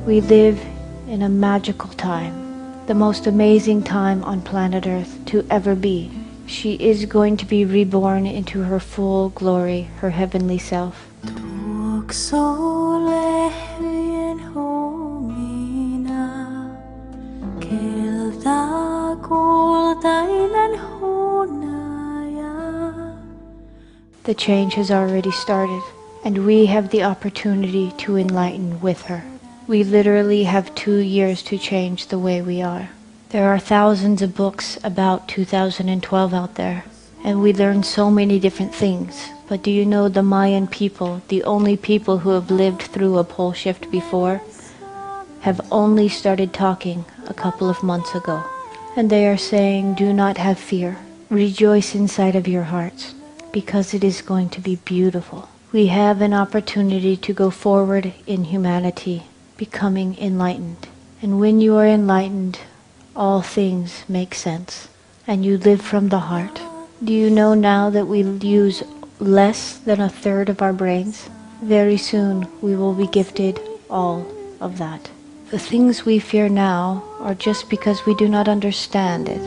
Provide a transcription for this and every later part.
We live in a magical time, the most amazing time on planet Earth to ever be. She is going to be reborn into her full glory, her heavenly self. The change has already started, and we have the opportunity to enlighten with her. We literally have 2 years to change the way we are. There are thousands of books about 2012 out there, and we learn so many different things. But do you know the Mayan people, the only people who have lived through a pole shift before, have only started talking a couple of months ago. And they are saying, do not have fear. Rejoice inside of your hearts, because it is going to be beautiful. We have an opportunity to go forward in humanity, becoming enlightened. And when you are enlightened, all things make sense, and you live from the heart. Do you know now that we use less than a third of our brains? Very soon we will be gifted all of that. The things we fear now are just because we do not understand it.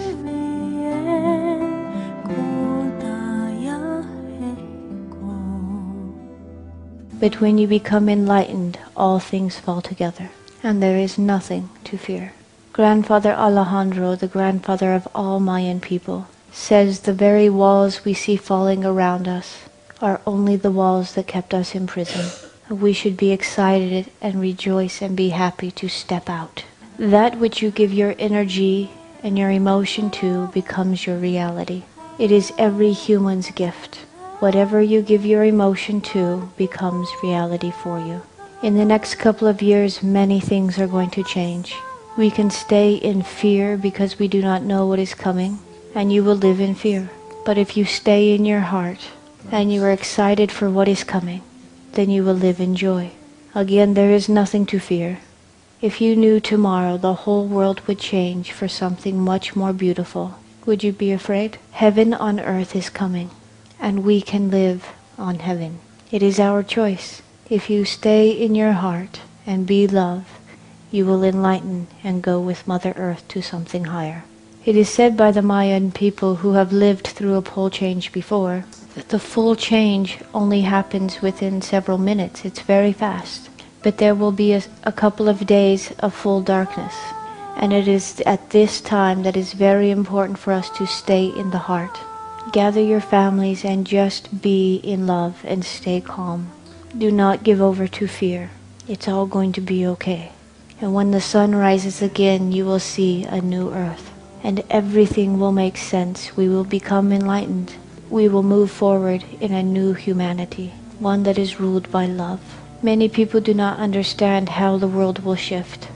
But when you become enlightened, all things fall together, and there is nothing to fear. Grandfather Alejandro, the grandfather of all Mayan people, says the very walls we see falling around us are only the walls that kept us in prison. We should be excited and rejoice and be happy to step out. That which you give your energy and your emotion to becomes your reality. It is every human's gift. Whatever you give your emotion to becomes reality for you. In the next couple of years, many things are going to change. We can stay in fear because we do not know what is coming, and you will live in fear. But if you stay in your heart, and you are excited for what is coming, then you will live in joy. Again, there is nothing to fear. If you knew tomorrow the whole world would change for something much more beautiful, would you be afraid? Heaven on earth is coming, and we can live on heaven. It is our choice. If you stay in your heart and be love, you will enlighten and go with Mother Earth to something higher. It is said by the Mayan people who have lived through a pole change before that the full change only happens within several minutes. It's very fast. But there will be a couple of days of full darkness. And it is at this time that is very important for us to stay in the heart. Gather your families and just be in love and stay calm. Do not give over to fear. It's all going to be okay. And when the sun rises again, you will see a new earth. And everything will make sense. We will become enlightened. We will move forward in a new humanity, one that is ruled by love. Many people do not understand how the world will shift.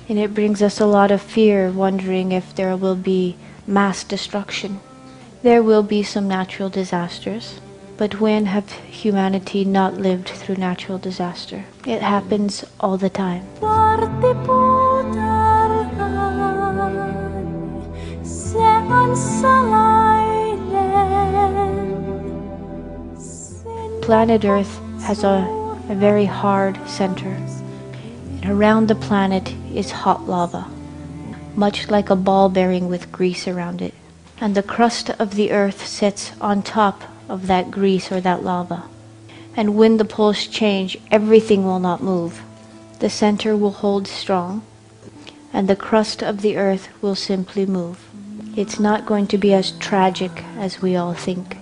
And it brings us a lot of fear, wondering if there will be mass destruction. There will be some natural disasters. But when have humanity not lived through natural disaster? It happens all the time. Planet Earth has a very hard center. And around the planet is hot lava, much like a ball bearing with grease around it. And the crust of the Earth sits on top of that grease or that lava. And when the poles change, everything will not move. The center will hold strong, and the crust of the Earth will simply move. It's not going to be as tragic as we all think.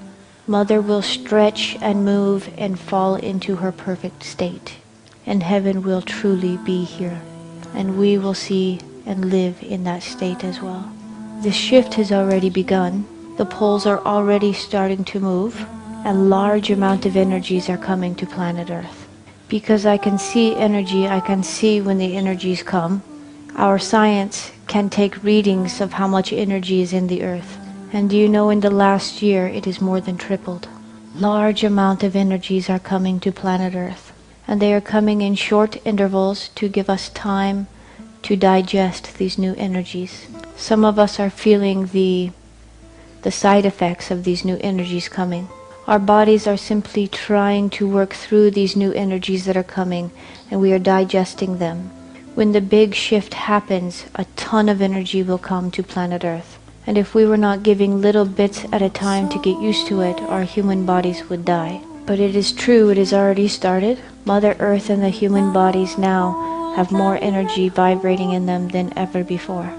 Mother will stretch and move and fall into her perfect state. And heaven will truly be here. And we will see and live in that state as well. The shift has already begun. The poles are already starting to move. A large amount of energies are coming to planet Earth. Because I can see energy, I can see when the energies come. Our science can take readings of how much energy is in the Earth. And do you know, in the last year it is more than tripled. Large amount of energies are coming to planet Earth. And they are coming in short intervals to give us time to digest these new energies. Some of us are feeling the side effects of these new energies coming. Our bodies are simply trying to work through these new energies that are coming, and we are digesting them. When the big shift happens, a ton of energy will come to planet Earth. And if we were not giving little bits at a time to get used to it, our human bodies would die. But it is true, it has already started. Mother Earth and the human bodies now have more energy vibrating in them than ever before.